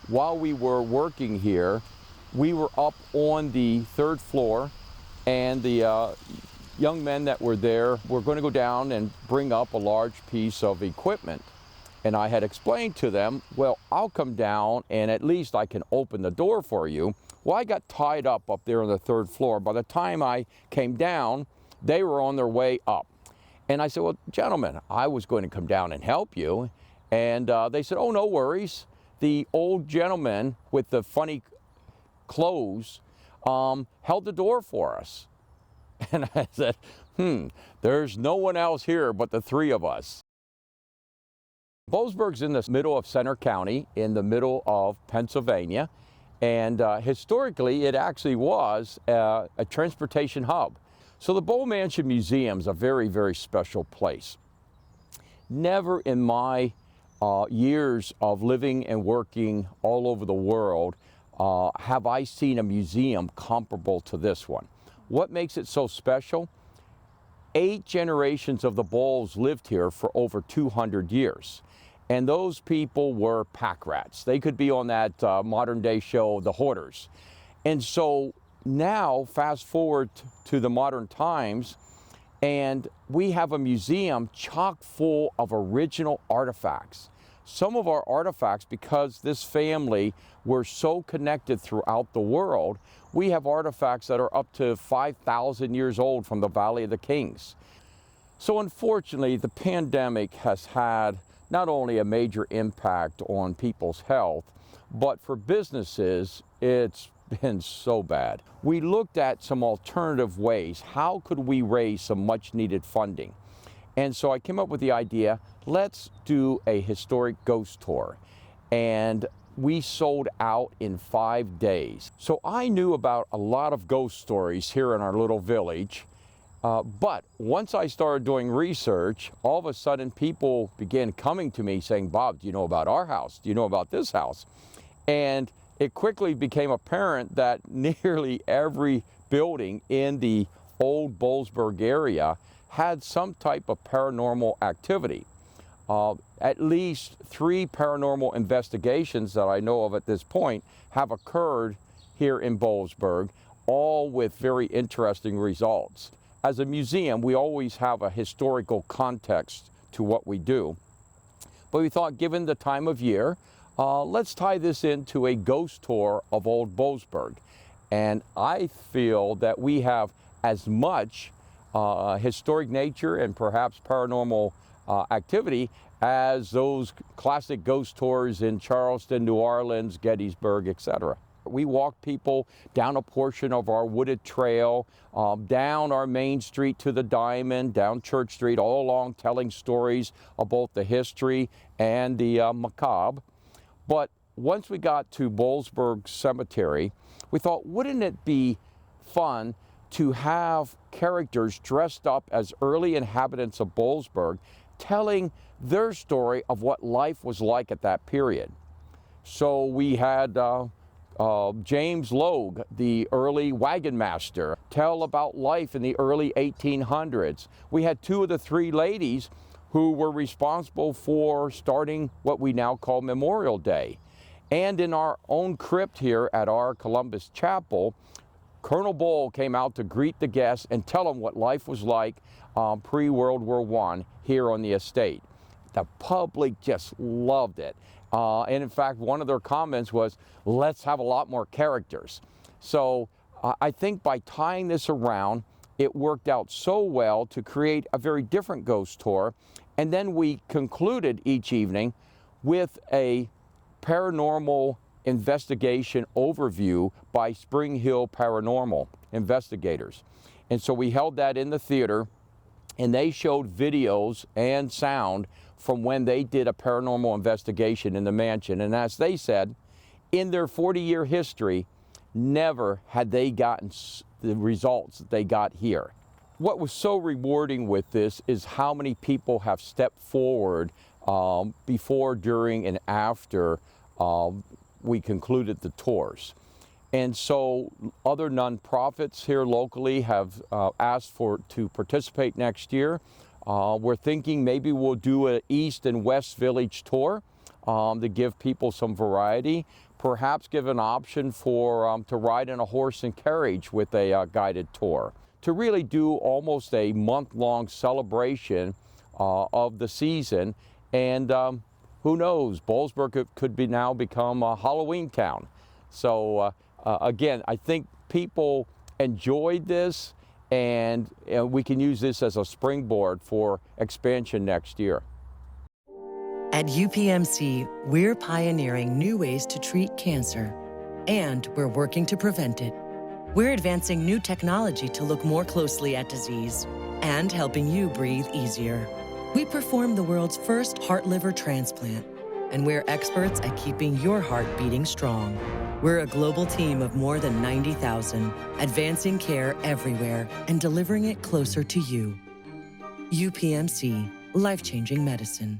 while we were working here, we were up on the third floor, and the young men that were there were going to go down and bring up a large piece of equipment. And I had explained to them, well, I'll come down and at least I can open the door for you. Well, I got tied up there on the third floor. By the time I came down, they were on their way up. And I said, well, gentlemen, I was going to come down and help you. And they said, oh, no worries. The old gentleman with the funny clothes held the door for us. And I said, there's no one else here but the three of us. Boalsburg's in the middle of Center County, in the middle of Pennsylvania, and historically it actually was a transportation hub. So the Boal Mansion Museum is a very, very special place. Never in my years of living and working all over the world have I seen a museum comparable to this one. What makes it so special? 8 generations of the Boals lived here for over 200 years. And those people were pack rats. They could be on that modern day show, The Hoarders. And so now, fast forward to the modern times, and we have a museum chock full of original artifacts. Some of our artifacts, because this family were so connected throughout the world, we have artifacts that are up to 5,000 years old from the Valley of the Kings. So unfortunately, the pandemic has had not only a major impact on people's health, but for businesses, it's been so bad. We looked at some alternative ways. How could we raise some much needed funding? And so I came up with the idea, let's do a historic ghost tour. And we sold out in 5 days. So I knew about a lot of ghost stories here in our little village. But once I started doing research, all of a sudden people began coming to me saying, Bob, do you know about our house? Do you know about this house? And it quickly became apparent that nearly every building in the Old Boalsburg area had some type of paranormal activity. At least 3 paranormal investigations that I know of at this point have occurred here in Boalsburg, all with very interesting results. As a museum, we always have a historical context to what we do. But we thought, given the time of year, let's tie this into a ghost tour of Old Boalsburg. And I feel that we have as much historic nature and perhaps paranormal activity as those classic ghost tours in Charleston, New Orleans, Gettysburg, etc. We walked people down a portion of our wooded trail, down our main street to the Diamond, down Church Street, all along telling stories of both the history and the macabre. But once we got to Boalsburg Cemetery, we thought, wouldn't it be fun to have characters dressed up as early inhabitants of Boalsburg telling their story of what life was like at that period. So we had James Logue, the early wagon master, tell about life in the early 1800s. We had 2 of the 3 ladies who were responsible for starting what we now call Memorial Day. And in our own crypt here at our Columbus Chapel, Colonel Boal came out to greet the guests and tell them what life was like pre-World War I here on the estate. The public just loved it. And in fact, one of their comments was, let's have a lot more characters. So I think by tying this around, it worked out so well to create a very different ghost tour. And then we concluded each evening with a paranormal investigation overview by Spring Hill Paranormal investigators. And so we held that in the theater, and they showed videos and sound from when they did a paranormal investigation in the mansion. And as they said, in their 40-year history, never had they gotten the results that they got here. What was so rewarding with this is how many people have stepped forward before, during, and after we concluded the tours. And so other nonprofits here locally have asked to participate next year. We're thinking maybe we'll do an East and West Village tour. to give people some variety. Perhaps give an option for to ride in a horse and carriage with a guided tour. To really do almost a month-long celebration of the season, and who knows, Boalsburg could be now become a Halloween town. So again, I think people enjoyed this, and we can use this as a springboard for expansion next year. At UPMC, we're pioneering new ways to treat cancer, and we're working to prevent it. We're advancing new technology to look more closely at disease and helping you breathe easier. We perform the world's first heart-liver transplant, and we're experts at keeping your heart beating strong. We're a global team of more than 90,000, advancing care everywhere and delivering it closer to you. UPMC, life-changing medicine.